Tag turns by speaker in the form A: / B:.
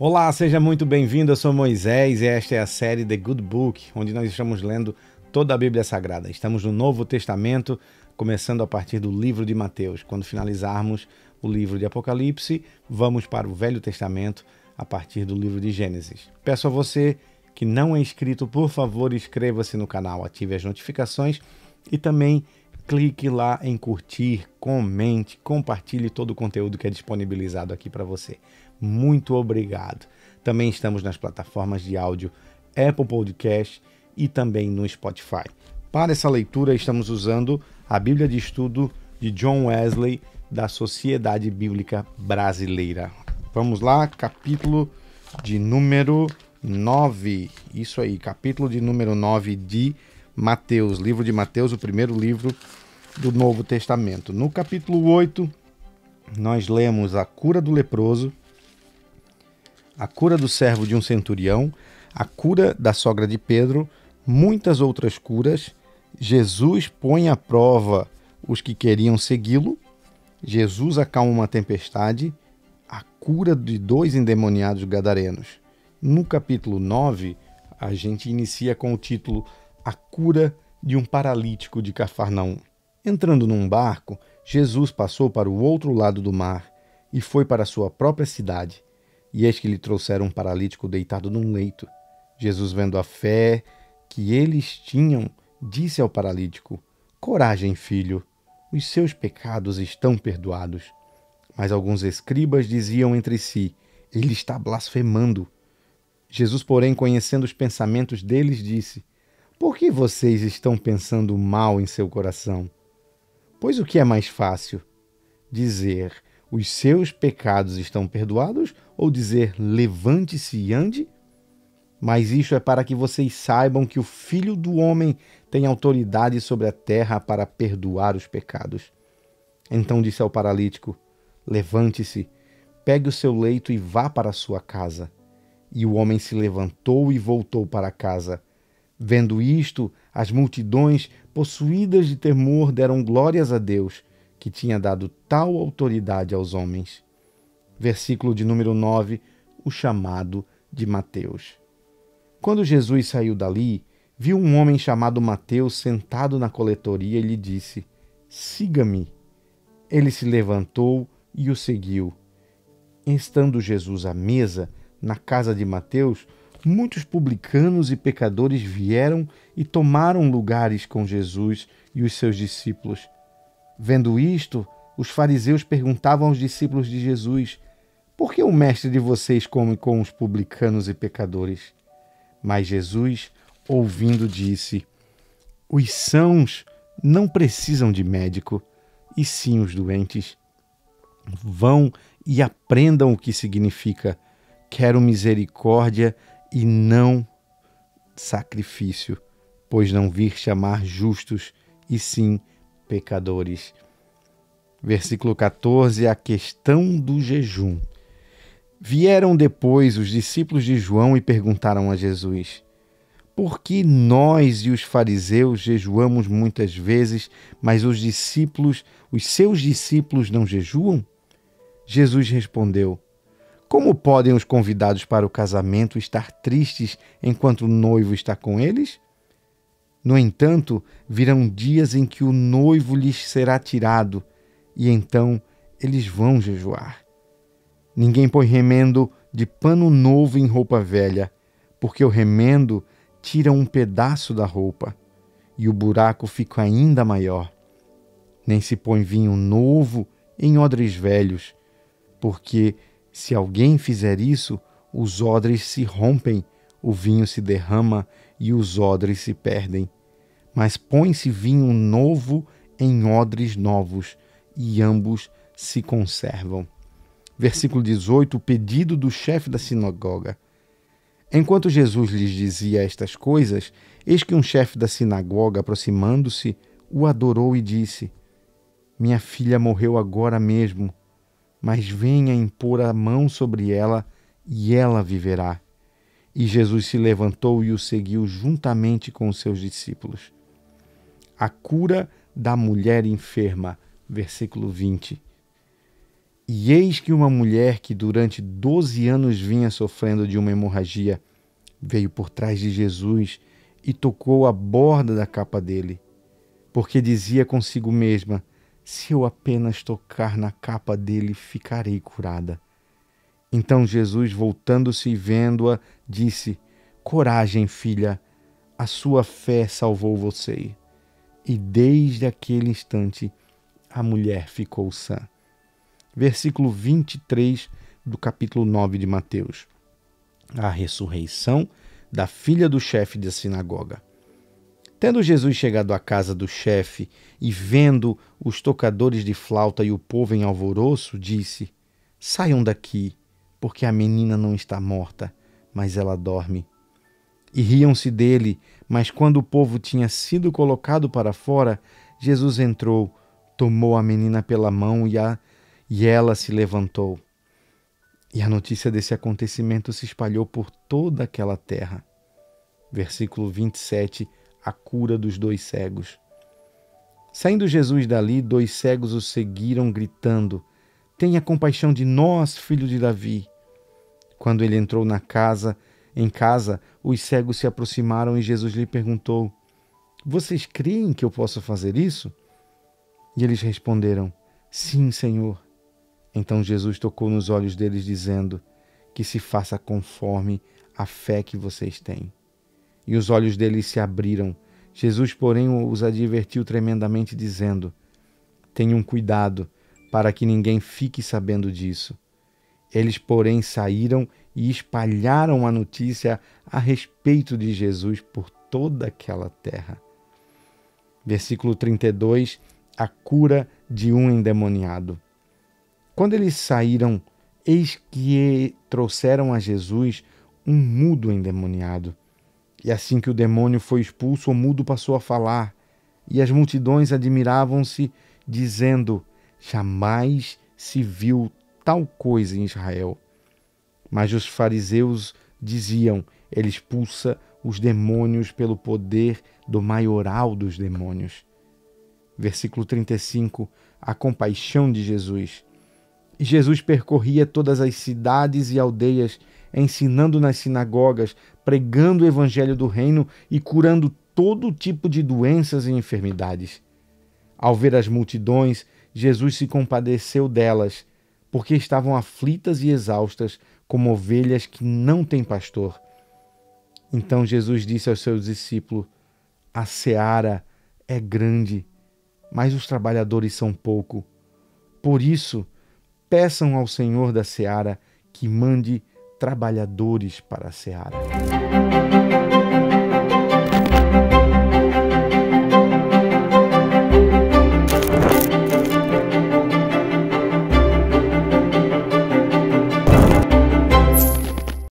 A: Olá, seja muito bem-vindo. Eu sou Moisés e esta é a série The Good Book, onde nós estamos lendo toda a Bíblia Sagrada. Estamos no Novo Testamento, começando a partir do livro de Mateus. Quando finalizarmos o livro de Apocalipse, vamos para o Velho Testamento, a partir do livro de Gênesis. Peço a você que não é inscrito, por favor, inscreva-se no canal, ative as notificações e também clique lá em curtir, comente, compartilhe todo o conteúdo que é disponibilizado aqui para você. Muito obrigado. Também estamos nas plataformas de áudio Apple Podcast e também no Spotify. Para essa leitura, estamos usando a Bíblia de Estudo de John Wesley, da Sociedade Bíblica Brasileira. Vamos lá, capítulo de número 9. Isso aí, capítulo de número 9 de Mateus. Livro de Mateus, o primeiro livro do Novo Testamento. No capítulo 8, nós lemos a cura do leproso, a cura do servo de um centurião, a cura da sogra de Pedro, muitas outras curas. Jesus põe à prova os que queriam segui-lo. Jesus acalma uma tempestade, a cura de 2 endemoniados gadarenos. No capítulo 9, a gente inicia com o título A cura de um paralítico de Cafarnaum. Entrando num barco, Jesus passou para o outro lado do mar e foi para sua própria cidade. E eis que lhe trouxeram um paralítico deitado num leito. Jesus, vendo a fé que eles tinham, disse ao paralítico: Coragem, filho, os seus pecados estão perdoados. Mas alguns escribas diziam entre si: Ele está blasfemando. Jesus, porém, conhecendo os pensamentos deles, disse: Por que vocês estão pensando mal em seu coração? Pois o que é mais fácil? Dizer: Os seus pecados estão perdoados, ou dizer: Levante-se e ande? Mas isso é para que vocês saibam que o Filho do Homem tem autoridade sobre a terra para perdoar os pecados. Então disse ao paralítico: Levante-se, pegue o seu leito e vá para a sua casa. E o homem se levantou e voltou para casa. Vendo isto, as multidões, possuídas de temor, deram glórias a Deus, que tinha dado tal autoridade aos homens. Versículo de número 9, o chamado de Mateus. Quando Jesus saiu dali, viu um homem chamado Mateus sentado na coletoria e lhe disse: Siga-me. Ele se levantou e o seguiu. Estando Jesus à mesa, na casa de Mateus, muitos publicanos e pecadores vieram e tomaram lugares com Jesus e os seus discípulos. Vendo isto, os fariseus perguntavam aos discípulos de Jesus: Por que o mestre de vocês come com os publicanos e pecadores? Mas Jesus, ouvindo, disse: Os sãos não precisam de médico, e sim os doentes. Vão e aprendam o que significa: quero misericórdia e não sacrifício, pois não vir chamar justos, e sim pecadores. Versículo 14, a questão do jejum. Vieram depois os discípulos de João e perguntaram a Jesus: Por que nós e os fariseus jejuamos muitas vezes, mas os seus discípulos não jejuam? Jesus respondeu: Como podem os convidados para o casamento estar tristes enquanto o noivo está com eles? No entanto, virão dias em que o noivo lhes será tirado, e então eles vão jejuar. Ninguém põe remendo de pano novo em roupa velha, porque o remendo tira um pedaço da roupa, e o buraco fica ainda maior. Nem se põe vinho novo em odres velhos, porque se alguém fizer isso, os odres se rompem, o vinho se derrama e os odres se perdem. Mas põe-se vinho novo em odres novos, e ambos se conservam. Versículo 18, o pedido do chefe da sinagoga. Enquanto Jesus lhes dizia estas coisas, eis que um chefe da sinagoga, aproximando-se, o adorou e disse: Minha filha morreu agora mesmo, mas venha impor a mão sobre ela e ela viverá. E Jesus se levantou e o seguiu juntamente com os seus discípulos. A cura da mulher enferma, versículo 20. E eis que uma mulher que durante 12 anos vinha sofrendo de uma hemorragia veio por trás de Jesus e tocou a borda da capa dele, porque dizia consigo mesma: se eu apenas tocar na capa dele, ficarei curada. Então Jesus, voltando-se e vendo-a, disse: coragem, filha, a sua fé salvou você. E desde aquele instante a mulher ficou sã. Versículo 23 do capítulo 9 de Mateus. A ressurreição da filha do chefe da sinagoga. Tendo Jesus chegado à casa do chefe e vendo os tocadores de flauta e o povo em alvoroço, disse: saiam daqui, porque a menina não está morta, mas ela dorme. E riam-se dele, mas quando o povo tinha sido colocado para fora, Jesus entrou, tomou a menina pela mão e ela se levantou. E a notícia desse acontecimento se espalhou por toda aquela terra. Versículo 27, a cura dos 2 cegos. Saindo Jesus dali, 2 cegos o seguiram, gritando: tenha compaixão de nós, filho de Davi. Quando ele entrou em casa, os cegos se aproximaram e Jesus lhe perguntou: vocês creem que eu posso fazer isso? E eles responderam: sim, Senhor. Então Jesus tocou nos olhos deles, dizendo: que se faça conforme a fé que vocês têm. E os olhos deles se abriram. Jesus, porém, os advertiu tremendamente, dizendo: tenham cuidado, para que ninguém fique sabendo disso. Eles, porém, saíram e espalharam a notícia a respeito de Jesus por toda aquela terra. Versículo 32, a cura de um endemoniado. Quando eles saíram, eis que trouxeram a Jesus um mudo endemoniado. E assim que o demônio foi expulso, o mudo passou a falar, e as multidões admiravam-se, dizendo: jamais se viu tal coisa em Israel. Mas os fariseus diziam: ele expulsa os demônios pelo poder do maioral dos demônios. Versículo 35, a compaixão de Jesus. E Jesus percorria todas as cidades e aldeias, ensinando nas sinagogas, pregando o evangelho do reino e curando todo tipo de doenças e enfermidades. Ao ver as multidões, Jesus se compadeceu delas, porque estavam aflitas e exaustas, como ovelhas que não têm pastor. Então Jesus disse aos seus discípulos: a seara é grande, mas os trabalhadores são pouco. Por isso, peçam ao Senhor da seara que mande trabalhadores para a seara.